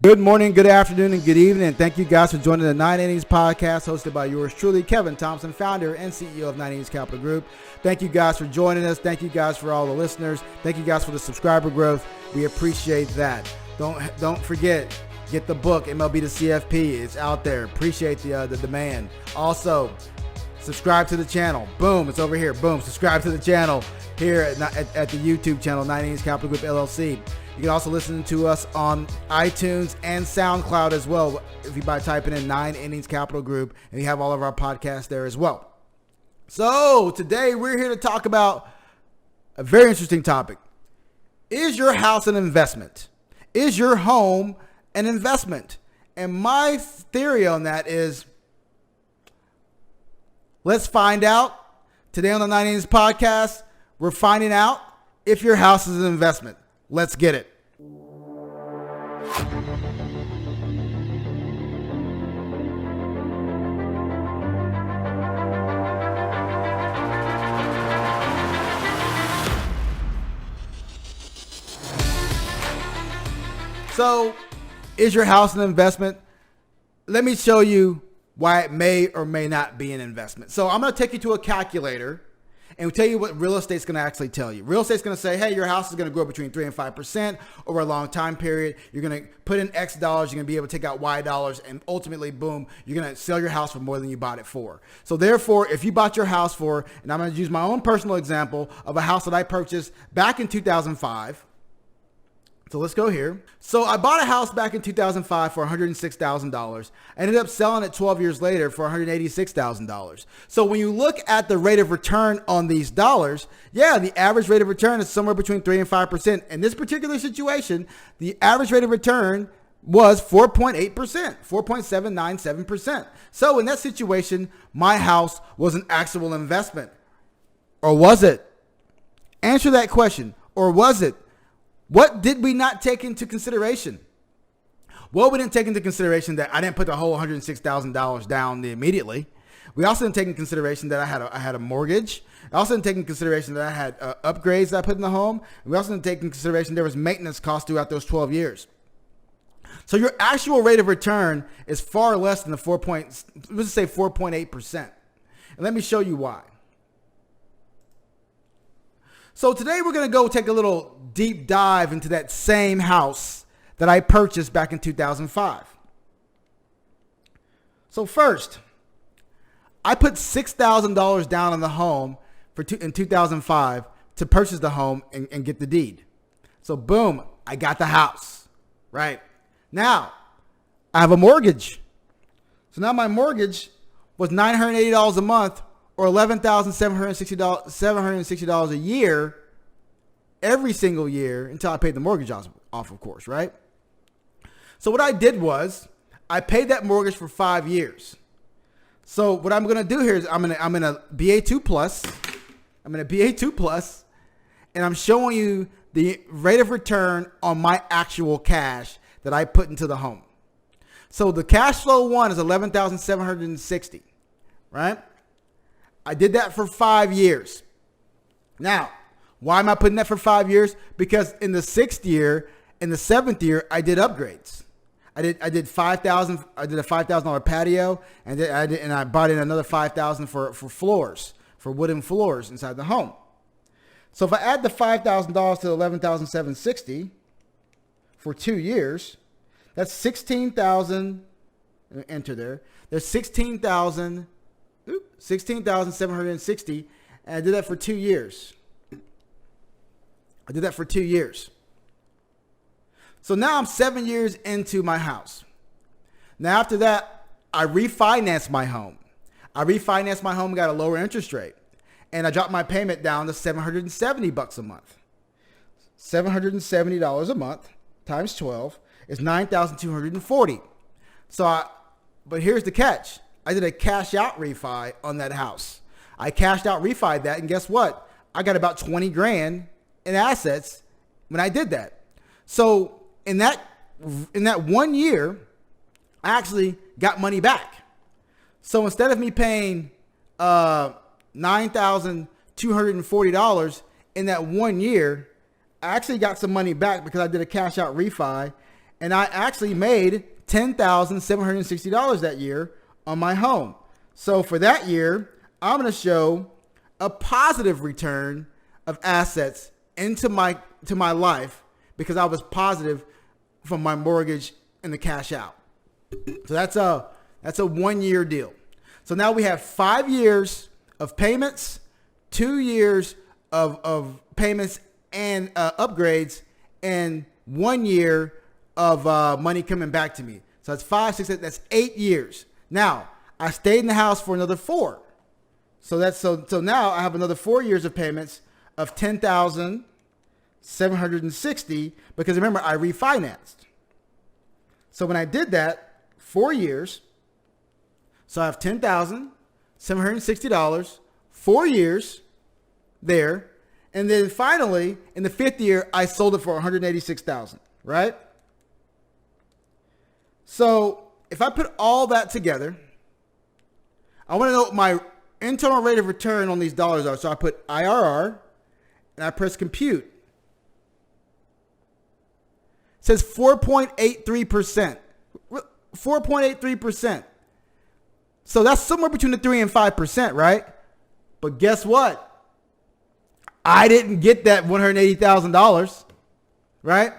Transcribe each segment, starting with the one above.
Good morning, good afternoon, and good evening. And thank you guys for joining the 9 Innings Podcast hosted by yours truly, Kevin Thompson, founder and CEO of 9 Innings Capital Group. Thank you guys for joining us. Thank you guys for all the listeners. Thank you guys for the subscriber growth. We appreciate that. Don't forget, get the book, MLB to CFP. It's out there. Appreciate the demand. Also, subscribe to the channel. Boom, it's over here. Boom, subscribe to the channel here at the YouTube channel, 9 Innings Capital Group, LLC. You can also listen to us on iTunes and SoundCloud as well if you by typing in 9 Innings Capital Group, and you have all of our podcasts there as well. So today we're here to talk about a very interesting topic. Is your house an investment? Is your home an investment? And my theory on that is, let's find out. Today on the 9 Innings Podcast, we're finding out if your house is an investment. Let's get it. So, is your house an investment? Let me show you why it may or may not be an investment. So I'm going to take you to a calculator and tell you what real estate's going to actually tell you. Real estate's going to say, hey, your house is going to grow between 3 and 5% over a long time period. You're going to put in X dollars. You're going to be able to take out Y dollars. And ultimately, boom, you're going to sell your house for more than you bought it for. So therefore, if you bought your house for, and I'm going to use my own personal example of a house that I purchased back in 2005. So let's go here. So I bought a house back in 2005 for $106,000. I ended up selling it 12 years later for $186,000. So when you look at the rate of return on these dollars, yeah, the average rate of return is somewhere between 3 and 5%. In this particular situation, the average rate of return was 4.8%, 4.797%. So in that situation, my house was an actual investment. Or was it? Answer that question. Or was it? What did we not take into consideration? Well, we didn't take into consideration that I didn't put the whole $106,000 down immediately. We also didn't take into consideration that I had a mortgage. I also didn't take into consideration that I had upgrades that I put in the home. And we also didn't take into consideration there was maintenance costs throughout those 12 years. So your actual rate of return is far less than the 4.8%. And let me show you why. So today we're going to go take a little deep dive into that same house that I purchased back in 2005. So first, I put $6,000 down on the home in 2005 to purchase the home and get the deed. So boom, I got the house, right? Now, I have a mortgage. So now my mortgage was $980 a month, or $11,760 a year, every single year until I paid the mortgage off, of course, right? So what I did was I paid that mortgage for 5 years. So what I'm going to do here is I'm going to BA2 plus. I'm going to BA2 plus, and I'm showing you the rate of return on my actual cash that I put into the home. So the cash flow one is $11,760, right? I did that for 5 years. Now, why am I putting that for 5 years? Because in the 6th year, in the 7th year, I did upgrades. I did $5,000. I did a $5,000 patio, and I bought in another $5,000 for floors, for wooden floors inside the home. So if I add the $5,000 to the $11,760 for 2 years, that's $16,000. Enter there. There's $16,760, and I did that for 2 years. So now I'm 7 years into my house. Now after that, I refinanced my home. Got a lower interest rate, and I dropped my payment down to $770 a month. $770 a month times 12 is $9,240. But here's the catch. I did a cash out refi on that house. I cashed out refied that, and guess what? I got about 20 grand in assets when I did that. So in that 1 year, I actually got money back. So instead of me paying $9,240 in that 1 year, I actually got some money back because I did a cash out refi, And I actually made $10,760 that year on my home. So for that year, I'm going to show a positive return of assets into my life because I was positive from my mortgage and the cash out. So that's a 1 year deal. So now we have 5 years of payments, 2 years of payments and upgrades, and 1 year of money coming back to me. So that's 5, 6, 8, that's 8 years. Now I stayed in the house for another 4. So now I have another 4 years of payments of $10,760 because remember I refinanced. So when I did that, 4 years, so I have $10,760, 4 years there, and then finally in the 5th year I sold it for $186,000, right? So if I put all that together, I want to know what my internal rate of return on these dollars are. So I put IRR and I press compute. It says 4.83%. 4.83%. So that's somewhere between the 3 and 5%, right? But guess what? I didn't get that $180,000, right?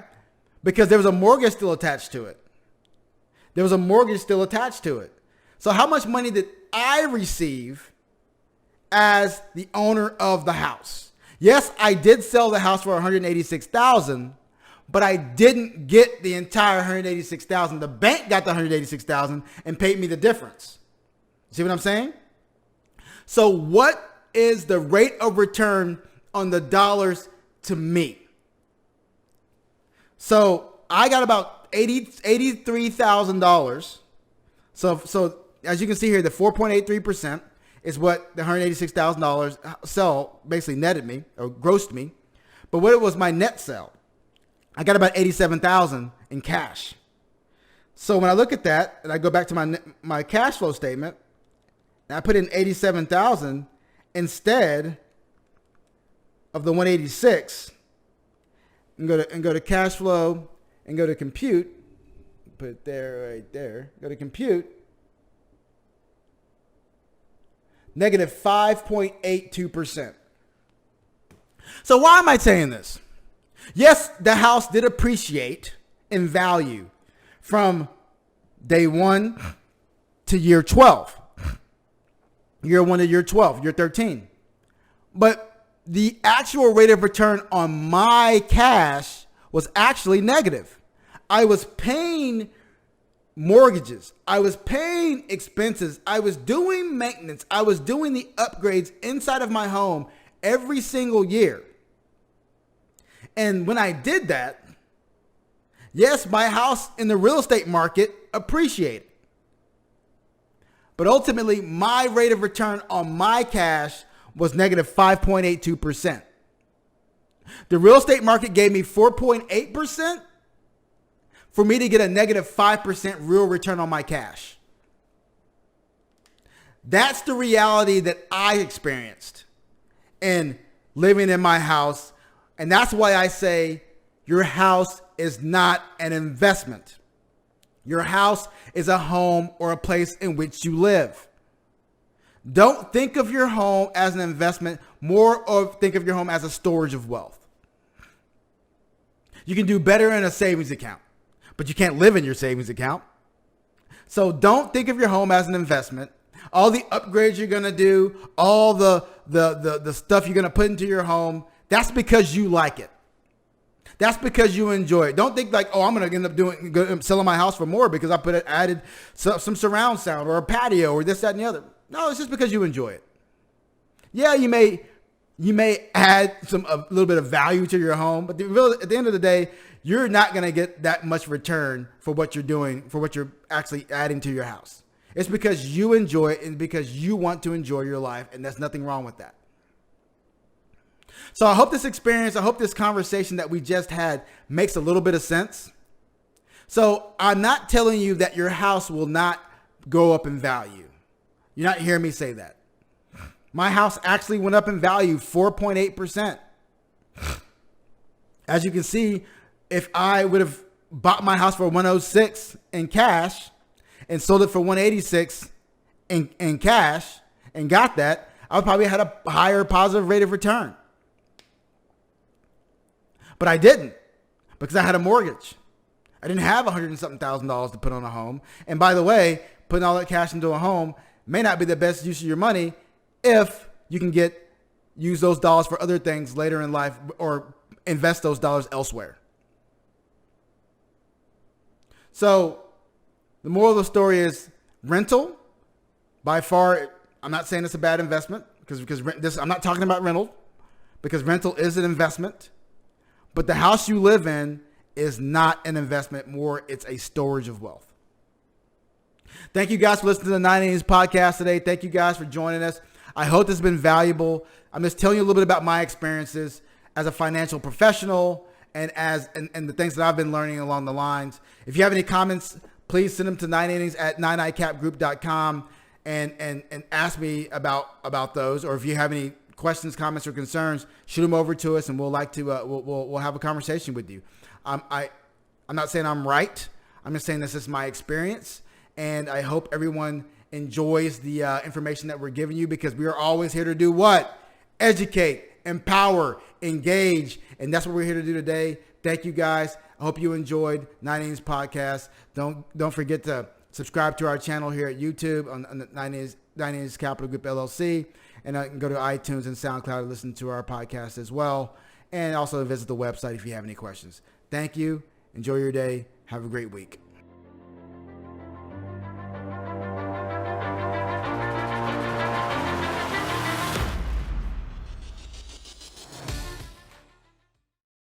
Because there was a mortgage still attached to it. So how much money did I receive as the owner of the house? Yes, I did sell the house for $186,000, but I didn't get the entire $186,000. The bank got the $186,000 and paid me the difference. See what I'm saying? So what is the rate of return on the dollars to me? So I got about $83,000. So as you can see here, the 4.83% is what the $186,000 sell basically netted me or grossed me. But what it was my net sell, I got about $87,000 in cash. So when I look at that and I go back to my cash flow statement, and I put in $87,000 instead of the 186, and go to cash flow and go to compute. Put it there, right there. Go to compute. Negative 5.82%. So why am I saying this? Yes, the house did appreciate in value from day 1 to year 12. Year 1 to year 12, year 13. But the actual rate of return on my cash was actually negative. I was paying mortgages. I was paying expenses. I was doing maintenance. I was doing the upgrades inside of my home every single year. And when I did that, yes, my house in the real estate market appreciated. But ultimately, my rate of return on my cash was negative 5.82%. The real estate market gave me 4.8% for me to get a negative 5% real return on my cash. That's the reality that I experienced in living in my house. And that's why I say your house is not an investment. Your house is a home or a place in which you live. Don't think of your home as an investment, more of think of your home as a storage of wealth. You can do better in a savings account, but you can't live in your savings account. So don't think of your home as an investment. All the upgrades you're going to do, all the stuff you're going to put into your home, that's because you like it. That's because you enjoy it. Don't think like, oh, I'm going to end up selling my house for more because I added some surround sound or a patio or this, that, and the other. No, it's just because you enjoy it. Yeah, you may add a little bit of value to your home, but at the end of the day, you're not going to get that much return for what you're doing, for what you're actually adding to your house. It's because you enjoy it and because you want to enjoy your life, and there's nothing wrong with that. So I hope this conversation that we just had makes a little bit of sense. So I'm not telling you that your house will not go up in value. You're not hearing me say that. My house actually went up in value 4.8%. As you can see, if I would have bought my house for 106 in cash and sold it for 186 in cash and got that, I would probably had a higher positive rate of return. But I didn't, because I had a mortgage. I didn't have $100 and something thousand to put on a home. And by the way, putting all that cash into a home may not be the best use of your money if you can use those dollars for other things later in life or invest those dollars elsewhere. So the moral of the story is rental, by far, I'm not saying it's a bad investment because I'm not talking about rental, because rental is an investment. But the house you live in is not an investment. More, it's a storage of wealth. Thank you guys for listening to the 980s podcast today. Thank you guys for joining us. I hope this has been valuable. I'm just telling you a little bit about my experiences as a financial professional and the things that I've been learning along the lines. If you have any comments, please send them to 980s at 9icapgroup.com and ask me about those. Or if you have any questions, comments, or concerns, shoot them over to us, and we'll we'll have a conversation with you. I'm not saying I'm right. I'm just saying this is my experience, and I hope everyone enjoys the information that we're giving you, because we are always here to do what? Educate, empower, engage, and that's what we're here to do today. Thank you guys. I hope you enjoyed 980s podcast. Don't forget to subscribe to our channel here at YouTube on the 980s Capital Group LLC. And I can go to iTunes and SoundCloud to listen to our podcast as well. And also visit the website if you have any questions. Thank you. Enjoy your day. Have a great week.